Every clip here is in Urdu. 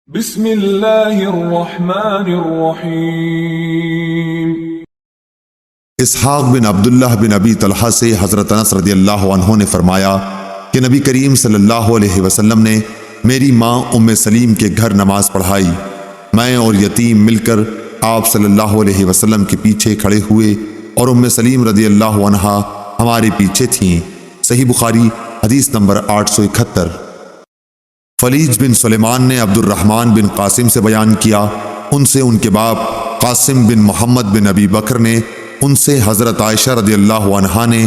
بسم اللہ الرحمن الرحیم۔ اسحاق بن عبداللہ بن ابی طلحہ سے حضرت انس رضی اللہ عنہ نے فرمایا کہ نبی کریم صلی اللہ علیہ وسلم نے میری ماں ام سلیم کے گھر نماز پڑھائی۔ میں اور یتیم مل کر آپ صلی اللہ علیہ وسلم کے پیچھے کھڑے ہوئے اور ام سلیم رضی اللہ عنہا ہمارے پیچھے تھیں۔ صحیح بخاری حدیث نمبر 871۔ فلیج بن سلیمان نے عبد الرحمن بن قاسم سے بیان کیا، ان سے ان کے باپ قاسم بن محمد بن ابی بکر نے، ان سے حضرت عائشہ رضی اللہ عنہا نے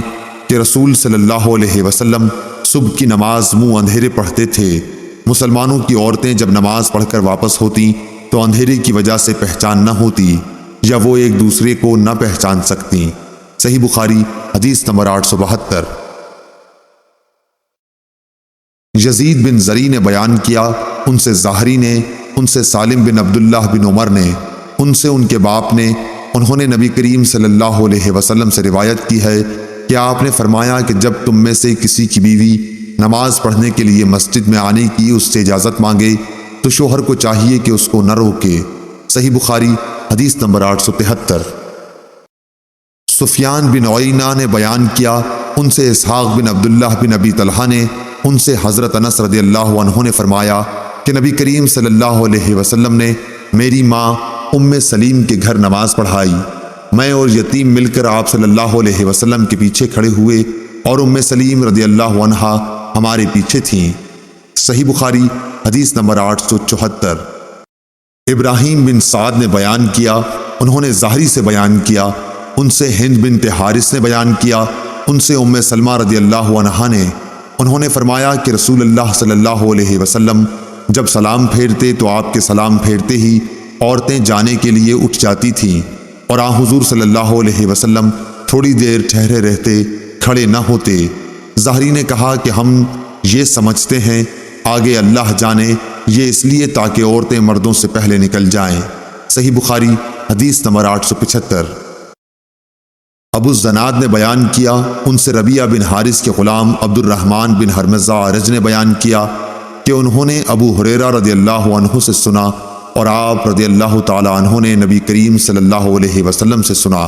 کہ رسول صلی اللہ علیہ وسلم صبح کی نماز منہ اندھیرے پڑھتے تھے۔ مسلمانوں کی عورتیں جب نماز پڑھ کر واپس ہوتیں تو اندھیرے کی وجہ سے پہچان نہ ہوتی یا وہ ایک دوسرے کو نہ پہچان سکتیں۔ صحیح بخاری حدیث نمبر 872۔ یزید بن زری نے بیان کیا، ان سے زہری نے، ان سے سالم بن عبداللہ بن عمر نے، ان سے ان کے باپ نے، انہوں نے نبی کریم صلی اللہ علیہ وسلم سے روایت کی ہے کہ آپ نے فرمایا کہ جب تم میں سے کسی کی بیوی نماز پڑھنے کے لیے مسجد میں آنے کی اس سے اجازت مانگے تو شوہر کو چاہیے کہ اس کو نہ روکے۔ صحیح بخاری حدیث نمبر 873۔ سفیان بن عیینہ نے بیان کیا، ان سے اسحاق بن عبداللہ بن ابی طلحہ نے، ان سے حضرت انس رضی اللہ عنہ نے فرمایا کہ نبی کریم صلی اللہ علیہ وسلم نے میری ماں ام سلیم کے گھر نماز پڑھائی۔ میں اور یتیم مل کر آپ صلی اللہ علیہ وسلم کے پیچھے کھڑے ہوئے اور ام سلیم رضی اللہ عنہا ہمارے پیچھے تھیں۔ صحیح بخاری حدیث نمبر 874۔ ابراہیم بن سعد نے بیان کیا، انہوں نے زہری سے بیان کیا، ان سے ہند بنت حارث نے بیان کیا، ان سے ام سلمہ رضی اللہ عنہا نے، انہوں نے فرمایا کہ رسول اللہ صلی اللہ علیہ وسلم جب سلام پھیرتے تو آپ کے سلام پھیرتے ہی عورتیں جانے کے لیے اٹھ جاتی تھیں اور آن حضور صلی اللہ علیہ وسلم تھوڑی دیر ٹھہرے رہتے، کھڑے نہ ہوتے۔ زہری نے کہا کہ ہم یہ سمجھتے ہیں آگے اللہ جانے یہ اس لیے تاکہ عورتیں مردوں سے پہلے نکل جائیں۔ صحیح بخاری حدیث نمبر 875۔ ابو الزناد نے بیان کیا، ان سے ربیعہ بن حارث کے غلام عبد الرحمن بن حرمزہ عرج نے بیان کیا کہ انہوں نے ابو ہریرہ رضی اللہ عنہ سے سنا اور آپ رضی اللہ تعالی عنہ نے نبی کریم صلی اللہ علیہ وسلم سے سنا۔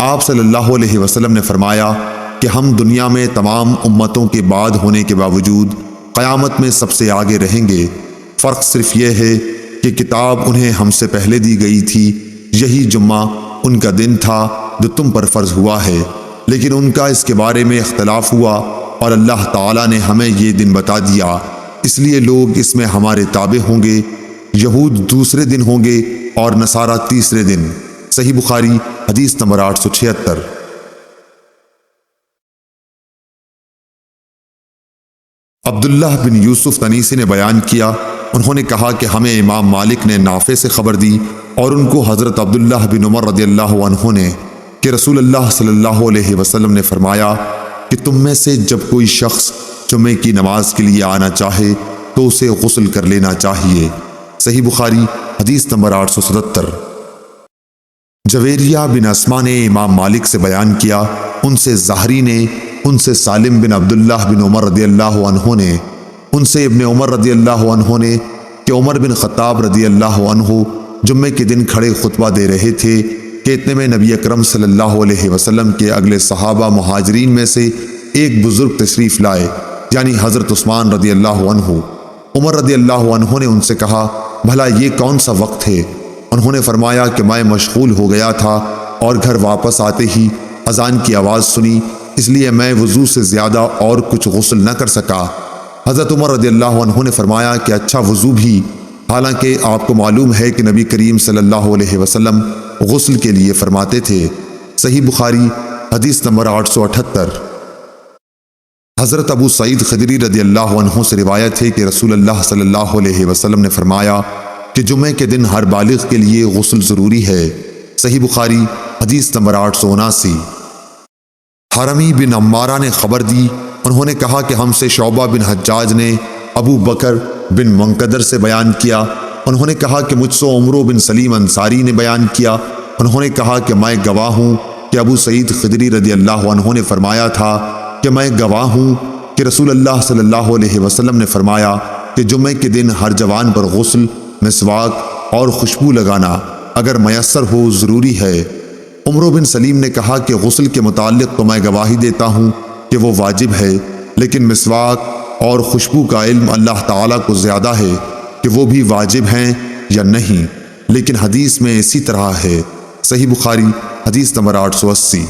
آپ صلی اللہ علیہ وسلم نے فرمایا کہ ہم دنیا میں تمام امتوں کے بعد ہونے کے باوجود قیامت میں سب سے آگے رہیں گے، فرق صرف یہ ہے کہ کتاب انہیں ہم سے پہلے دی گئی تھی، یہی جمعہ ان کا دن تھا جو تم پر فرض ہوا ہے، لیکن ان کا اس کے بارے میں اختلاف ہوا اور اللہ تعالیٰ نے ہمیں یہ دن بتا دیا، اس لیے لوگ اس میں ہمارے تابع ہوں گے۔ یہود دوسرے دن ہوں گے اور نصارہ تیسرے دن۔ صحیح بخاری حدیث نمبر 876۔ عبداللہ بن یوسف تنیسی نے بیان کیا، انہوں نے کہا کہ ہمیں امام مالک نے نافع سے خبر دی اور ان کو حضرت عبداللہ بن عمر رضی اللہ عنہ نے کہ رسول اللہ صلی اللہ علیہ وسلم نے فرمایا کہ تم میں سے جب کوئی شخص جمعے کی نماز کے لیے آنا چاہے تو اسے غسل کر لینا چاہیے۔ صحیح بخاری حدیث نمبر 877۔ جویریہ بن اسما نے امام مالک سے بیان کیا، ان سے زہری نے، ان سے سالم بن عبداللہ بن عمر رضی اللہ عنہ نے، ان سے ابن عمر رضی اللہ عنہ نے کہ عمر بن خطاب رضی اللہ عنہ جمعے کے دن کھڑے خطبہ دے رہے تھے کہ اتنے میں نبی اکرم صلی اللہ علیہ وسلم کے اگلے صحابہ مہاجرین میں سے ایک بزرگ تشریف لائے، یعنی حضرت عثمان رضی اللہ عنہ۔ عمر رضی اللہ عنہ نے ان سے کہا، بھلا یہ کون سا وقت ہے؟ انہوں نے فرمایا کہ میں مشغول ہو گیا تھا اور گھر واپس آتے ہی اذان کی آواز سنی، اس لیے میں وضو سے زیادہ اور کچھ غسل نہ کر سکا۔ حضرت عمر رضی اللہ عنہ نے فرمایا کہ اچھا وضو بھی، حالانکہ آپ کو معلوم ہے کہ نبی کریم صلی اللہ علیہ وسلم غسل کے لیے فرماتے تھے۔ صحیح بخاری حدیث نمبر 878۔ حضرت ابو سعید خدری رضی اللہ عنہ سے روایت ہے کہ رسول اللہ صلی اللہ علیہ وسلم نے فرمایا کہ جمعے کے دن ہر بالغ کے لیے غسل ضروری ہے۔ صحیح بخاری حدیث نمبر 879۔ حرمی بن عمارہ نے خبر دی، انہوں نے کہا کہ ہم سے شعبہ بن حجاج نے ابو بکر بن منقدر سے بیان کیا، انہوں نے کہا کہ مجھ سے عمرو بن سلیم انصاری نے بیان کیا، انہوں نے کہا کہ میں گواہ ہوں کہ ابو سعید خدری رضی اللہ عنہ نے فرمایا تھا کہ میں گواہ ہوں کہ رسول اللہ صلی اللہ علیہ وسلم نے فرمایا کہ جمعے کے دن ہر جوان پر غسل مسواک اور خوشبو لگانا اگر میسر ہو ضروری ہے۔ عمرو بن سلیم نے کہا کہ غسل کے متعلق تو میں گواہی دیتا ہوں کہ وہ واجب ہے، لیکن مسواک اور خوشبو کا علم اللہ تعالیٰ کو زیادہ ہے کہ وہ بھی واجب ہیں یا نہیں، لیکن حدیث میں اسی طرح ہے۔ صحیح بخاری حدیث نمبر 880۔